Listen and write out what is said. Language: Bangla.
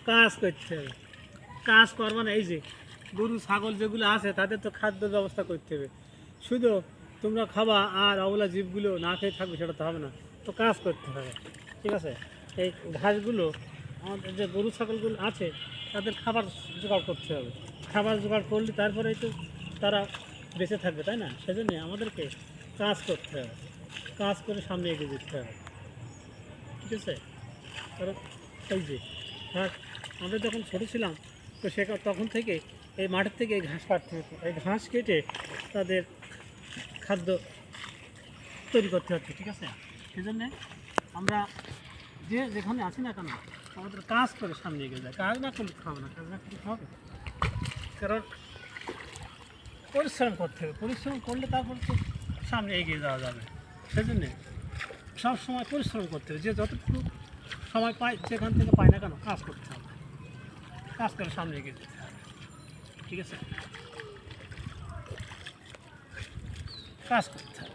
কাজ করতে হবে। কাজ করবে না, এই যে গরু ছাগল যেগুলো আছে তাদের তো খাদ্য ব্যবস্থা করতে হবে। শুধু তোমরা খাবা আর অবলা জীবগুলো না খেয়ে থাকবে সেটা তো হবে না, তো কাজ করতে হবে। ঠিক আছে, এই ঘাসগুলো আমাদের যে গরু ছাগলগুলো আছে তাদের খাবার জোগাড় করতে হবে। খাবার জোগাড় করলে তারপরেই তো তারা বেঁচে থাকবে, তাই না? সেজন্য আমাদেরকে কাজ করতে হবে, কাজ করে সামনে এগিয়ে যেতে হবে। ঠিক আছে, কারণ এই যে ঘাস, আমরা যখন ছোটো ছিলাম তো তখন থেকে এই মাঠের থেকে এই ঘাস কাটতে হতো, এই ঘাস কেটে তাদের খাদ্য তৈরি করতে হচ্ছে। ঠিক আছে, সেজন্যে আমরা যে যেখানে আছি না কেন আমাদের কাজ করে সামনে এগিয়ে যায়। কাজ না করলে খাবো না, কাজ না করলে খাবে, কারণ পরিশ্রম করতে হবে। পরিশ্রম করলে তারপর তো সামনে এগিয়ে যাওয়া যাবে। সেজন্যে সব সময় পরিশ্রম করতে হবে, যে যতটুকু সময় পায় যেখান থেকে পায় না কেন কাজ করতে হবে, কাজ করে সামনে এগিয়ে যেতে হবে। ঠিক আছে, কাজ করতে হবে।